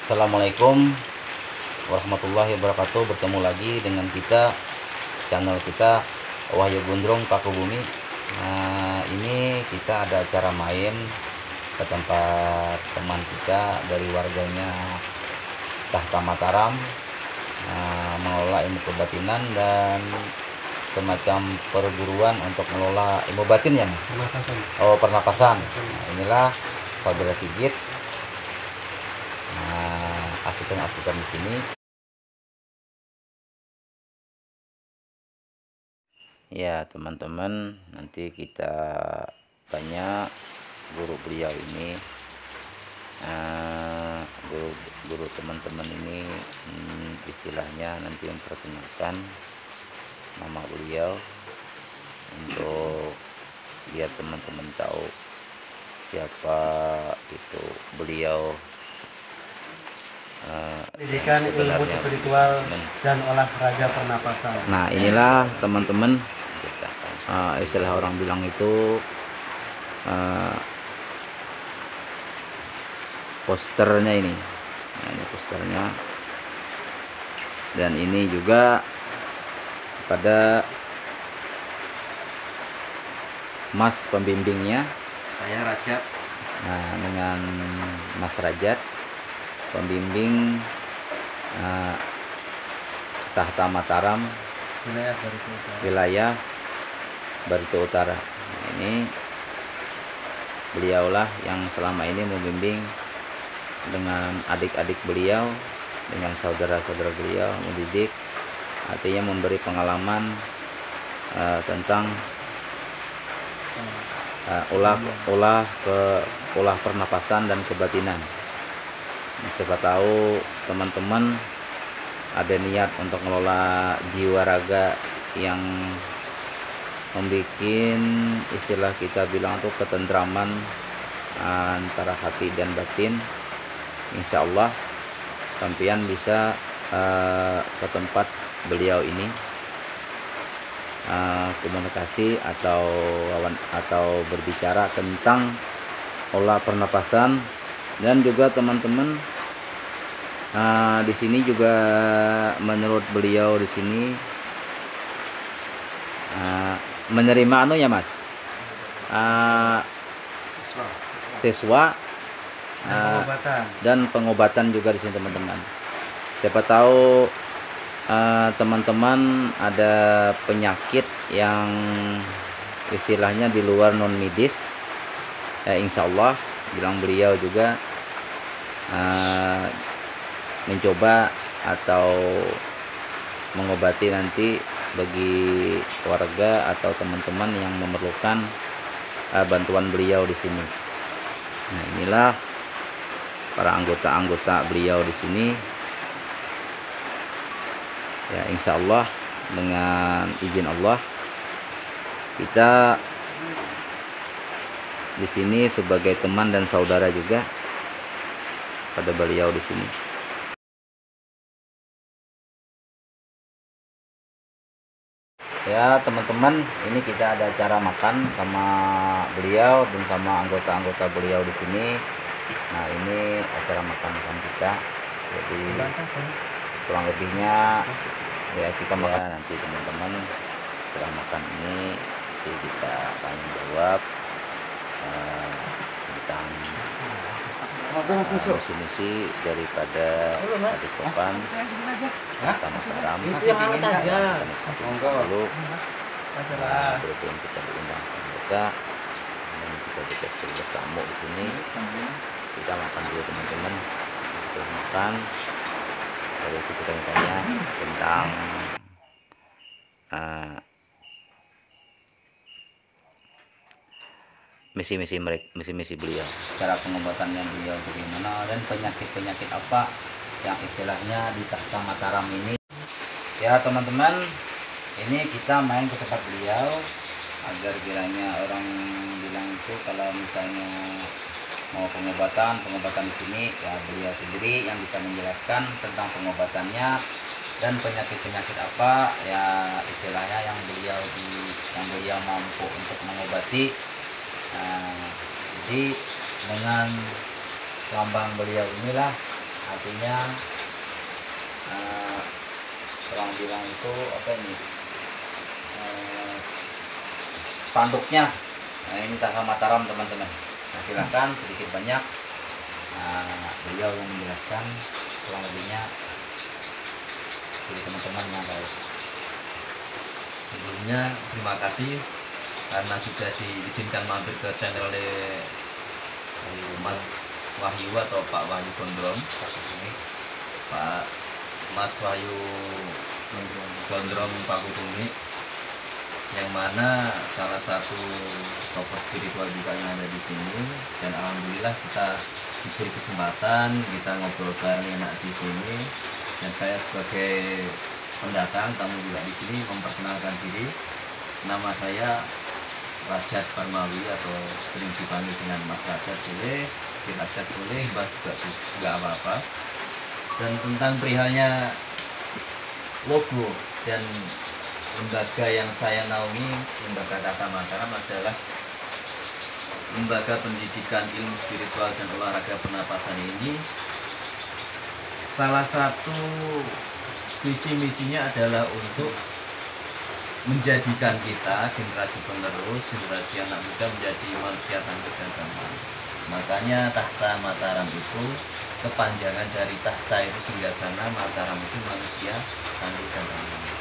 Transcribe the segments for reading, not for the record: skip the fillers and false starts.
Assalamualaikum warahmatullahi wabarakatuh. Bertemu lagi dengan kita, channel kita Wahyu Gondrong Paku Bumi. Nah, ini kita ada acara main ke tempat teman kita dari warganya Tahta Mataram, mengelola ilmu kebatinan dan semacam perguruan untuk mengelola ilmu batin ya. Pernapasan. Nah, inilah saudara Sigit, asisten di sini. Ya teman-teman, nanti kita tanya guru beliau ini, guru teman-teman ini, istilahnya nanti memperkenalkan nama beliau untuk biar teman-teman tahu siapa itu beliau. Pendidikan ilmu spiritual dan olahraga pernapasan. Nah, inilah teman-teman, istilah orang bilang itu posternya ini. Nah, ini posternya. Dan ini juga pada Mas pembimbingnya, Saya Rajat. nah, dengan Mas Rajat, pembimbing Tahta Mataram, wilayah Barito Utara. Nah, ini beliaulah yang selama ini membimbing dengan adik-adik beliau, dengan saudara-saudara beliau, mendidik, artinya memberi pengalaman tentang olah pernapasan dan kebatinan. Siapa tahu teman-teman ada niat untuk mengelola jiwa raga yang membuat, istilah kita bilang tuh, ketentraman antara hati dan batin. Insya Allah sampean bisa ke tempat beliau ini, komunikasi atau berbicara tentang olah pernapasan. Dan juga teman-teman, di sini juga menurut beliau di sini menerima ya Mas, siswa dan pengobatan juga di sini teman-teman. Siapa tahu teman-teman ada penyakit yang istilahnya di luar non medis, insya Allah bilang beliau juga mencoba atau mengobati nanti bagi warga atau teman-teman yang memerlukan bantuan beliau di sini. Nah, inilah para anggota-anggota beliau di sini. Ya, insya Allah dengan izin Allah kita di sini sebagai teman dan saudara juga pada beliau di sini. Ya teman-teman, ini kita ada acara makan sama beliau dan sama anggota-anggota beliau di sini. Nah, ini acara makan kita. Jadi kurang lebihnya ya kita makan nanti teman-teman. Setelah makan ini nanti kita tanya jawab tentang misi-misi daripada Adik Topan Tahta Mataram. Dulu kebetulan kita diundang sama mereka dan kita dikasih bertamu di sini. Kita makan dulu teman-teman. Setelah makan baru kita tanya-tanya tentang misi-misi beliau, cara pengobatannya beliau bagaimana, dan penyakit-penyakit apa yang istilahnya di Tahta Mataram ini. Ya teman-teman, ini kita main ke tempat beliau agar kiranya orang bilang itu kalau misalnya mau pengobatan di sini, ya beliau sendiri yang bisa menjelaskan tentang pengobatannya dan penyakit-penyakit apa ya istilahnya yang beliau mampu untuk mengobati. Jadi dengan lambang beliau inilah artinya orang bilang itu apa ini, spanduknya. Nah, ini Taha Mataram teman-teman. Nah, silakan sedikit banyak beliau yang menjelaskan kurang lebihnya, jadi teman-teman yang tahu. Sebelumnya terima kasih karena sudah diizinkan mampir ke channel Mas Wahyu atau Pak Wahyu Gondrong. Pak Mas Wahyu Gondrong Pak Kutumi, yang mana salah satu tokoh spiritual juga yang ada di sini, dan alhamdulillah kita diberi kesempatan kita ngobrol bareng enak di sini, dan saya sebagai pendatang tamu juga di sini memperkenalkan diri. Nama saya Rajat Parmawi atau sering dipanggil dengan Mas Rajat boleh, Rajat boleh, Mbah juga nggak apa-apa. Dan tentang perihalnya logo dan lembaga yang saya naungi, Lembaga Taha Mataram adalah lembaga pendidikan ilmu spiritual dan olahraga pernapasan ini. Salah satu visi misinya adalah untuk menjadikan kita generasi penerus, generasi anak muda menjadi manusia tangguh dan gampang. Makanya Taha Mataram itu kepanjangan dari tahta itu singgasana, Mataram itu manusia tangguh dan gampang.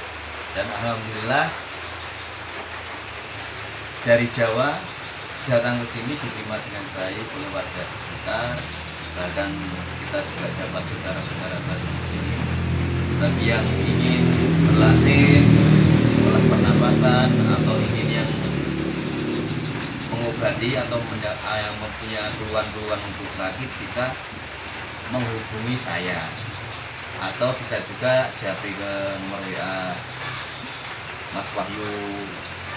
Dan alhamdulillah dari Jawa datang ke sini diterima dengan baik oleh warga sekitar. Bahkan kita juga dapat saudara-saudara baru di sini. Bagi yang ingin berlatih olah pernapasan atau ingin yang mengobati atau yang mempunyai keluhan-keluhan untuk sakit, bisa menghubungi saya atau bisa juga japri ke nomor WA Mas Wahyu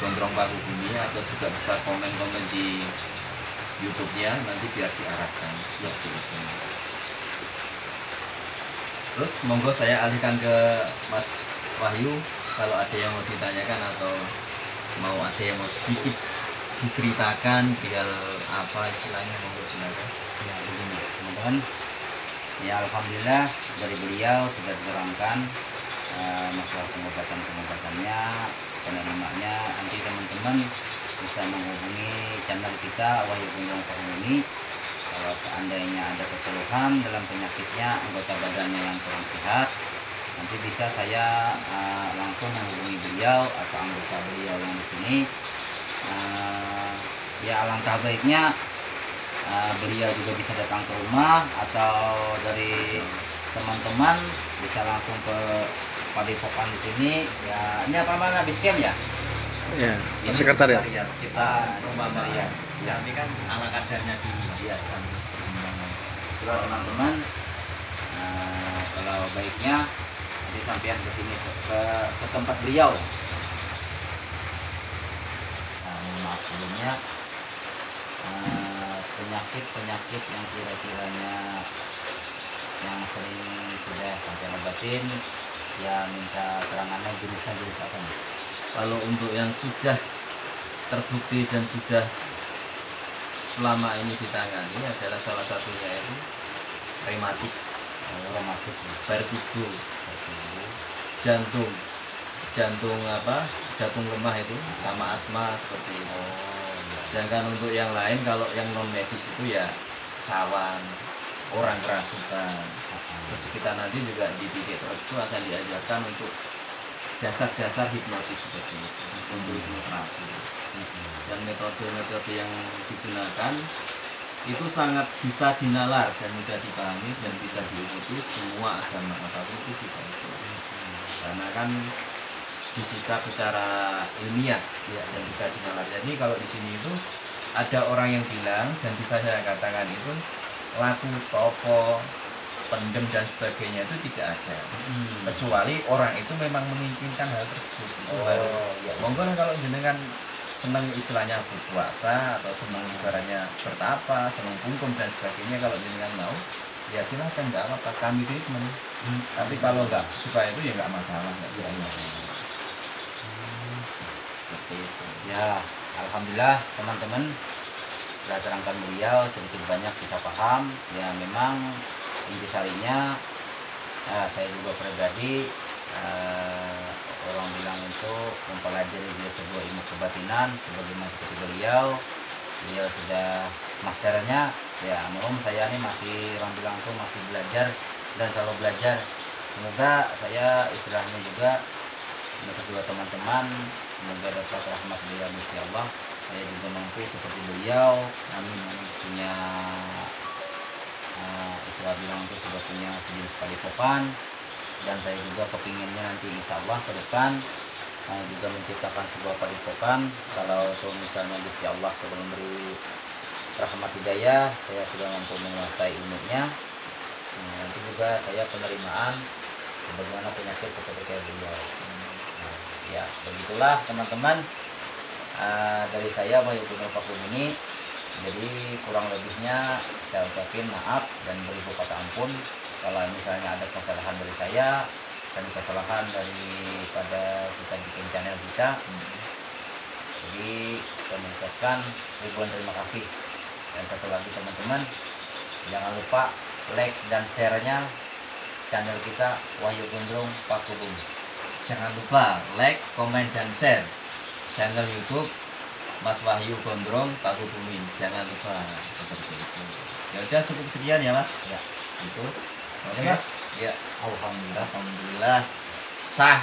Gondrong Pak Kutumi, atau juga bisa komen-komen di YouTube-nya, nanti biar diarahkan seperti itu. Terus monggo saya alihkan ke Mas Wahyu, kalau ada yang mau ditanyakan atau mau ada yang mau sedikit diceritakan biar apa istilahnya, monggo silakan. Ya begini teman-teman, ya alhamdulillah dari beliau sudah diterangkan masalah pengobatan-pengobatannya, penerimanya. Nanti teman-teman bisa menghubungi channel kita Wahyu Gondrong Pak Kutumi. Kalau seandainya ada keluhan dalam penyakitnya, anggota badannya yang kurang sehat, nanti bisa saya langsung menghubungi beliau atau anggota beliau yang di sini. Ya alangkah baiknya beliau juga bisa datang ke rumah, atau dari teman-teman bisa langsung ke padepokan di sini. Ya ini apa namanya, Biscam ya? Ya, Ini sekretariat. Kita rumah ya. ya, ini kan ala kadarnya di Biasa. Terus teman-teman, kalau baiknya nanti sampean ke sini ke tempat beliau. Nah, mohon maaf sebelumnya, penyakit-penyakit yang kira-kiranya yang sering sudah sampai obatin, ya minta terangannya jenis apa nih? Kalau untuk yang sudah terbukti dan sudah selama ini ditangani adalah salah satunya itu rematik, Rematik, vertigo, jantung, jantung lemah itu, sama asma seperti itu. Sedangkan untuk yang lain, kalau yang non medis itu ya sawan, orang kerasukan. Terus kita nanti juga di titik tertentu akan diajarkan untuk dasar-dasar hipnotis seperti itu, untuk hipnoterapi. Dan metode-metode yang digunakan itu sangat bisa dinalar dan mudah dipahami dan bisa diikuti semua agama apapun itu bisa itu. Karena kan disikap secara ilmiah dan bisa dinalar. Jadi kalau di sini itu ada orang yang bilang, dan bisa saya katakan itu laku topo, pendem dan sebagainya itu tidak ada, kecuali orang itu memang menginginkan hal tersebut. Monggo kalau jenengan senang istilahnya berpuasa atau senang ibaratnya bertapa, senang kungkum dan sebagainya, kalau jenengan mau ya silahkan, nggak apa-apa, kami treatment. Tapi kalau nggak suka itu ya nggak masalah, nggak masalah. Seperti itu. Ya alhamdulillah teman-teman, sudah terangkan beliau sedikit banyak kita paham. Ya memang intisarinya saya juga pribadi orang bilang untuk mempelajari juga sebuah ilmu kebatinan sebagaimana seperti beliau sudah masternya. Ya saya ini masih orang bilang tuh masih belajar dan selalu belajar. Semoga saya istilahnya juga untuk kedua teman-teman semoga dapat rahmat beliau Gusti Allah. Saya juga mampu seperti beliau, amin, punya istilah bilang itu sudah punya sejenis padepokan, dan saya juga kepinginnya nanti insya Allah ke depan juga menciptakan sebuah padepokan. Kalau misalnya Gusti Allah sudah memberi rahmat hidayah, saya sudah mampu menguasai ilmunya. Nanti juga saya penerimaan bagaimana penyakit seperti kayak beliau. Ya begitulah teman-teman, dari saya Wahyu Gundrung Pakubumi. Jadi kurang lebihnya saya ucapin maaf dan beribu kata ampun kalau misalnya ada kesalahan dari saya dan kesalahan daripada kita bikin channel kita. Jadi saya mengucapkan ribuan terima kasih. Dan satu lagi teman-teman, jangan lupa like dan share-nya channel kita Wahyu Gundrung Pakubumi. Jangan lupa like, komen, dan share channel YouTube Mas Wahyu Gundrung Pakubumi. Jangan lupa seperti itu. Ya udah cukup sekian ya Mas. Ya, Itu. Oke. Ya, Mas? Ya. Alhamdulillah. Alhamdulillah sah.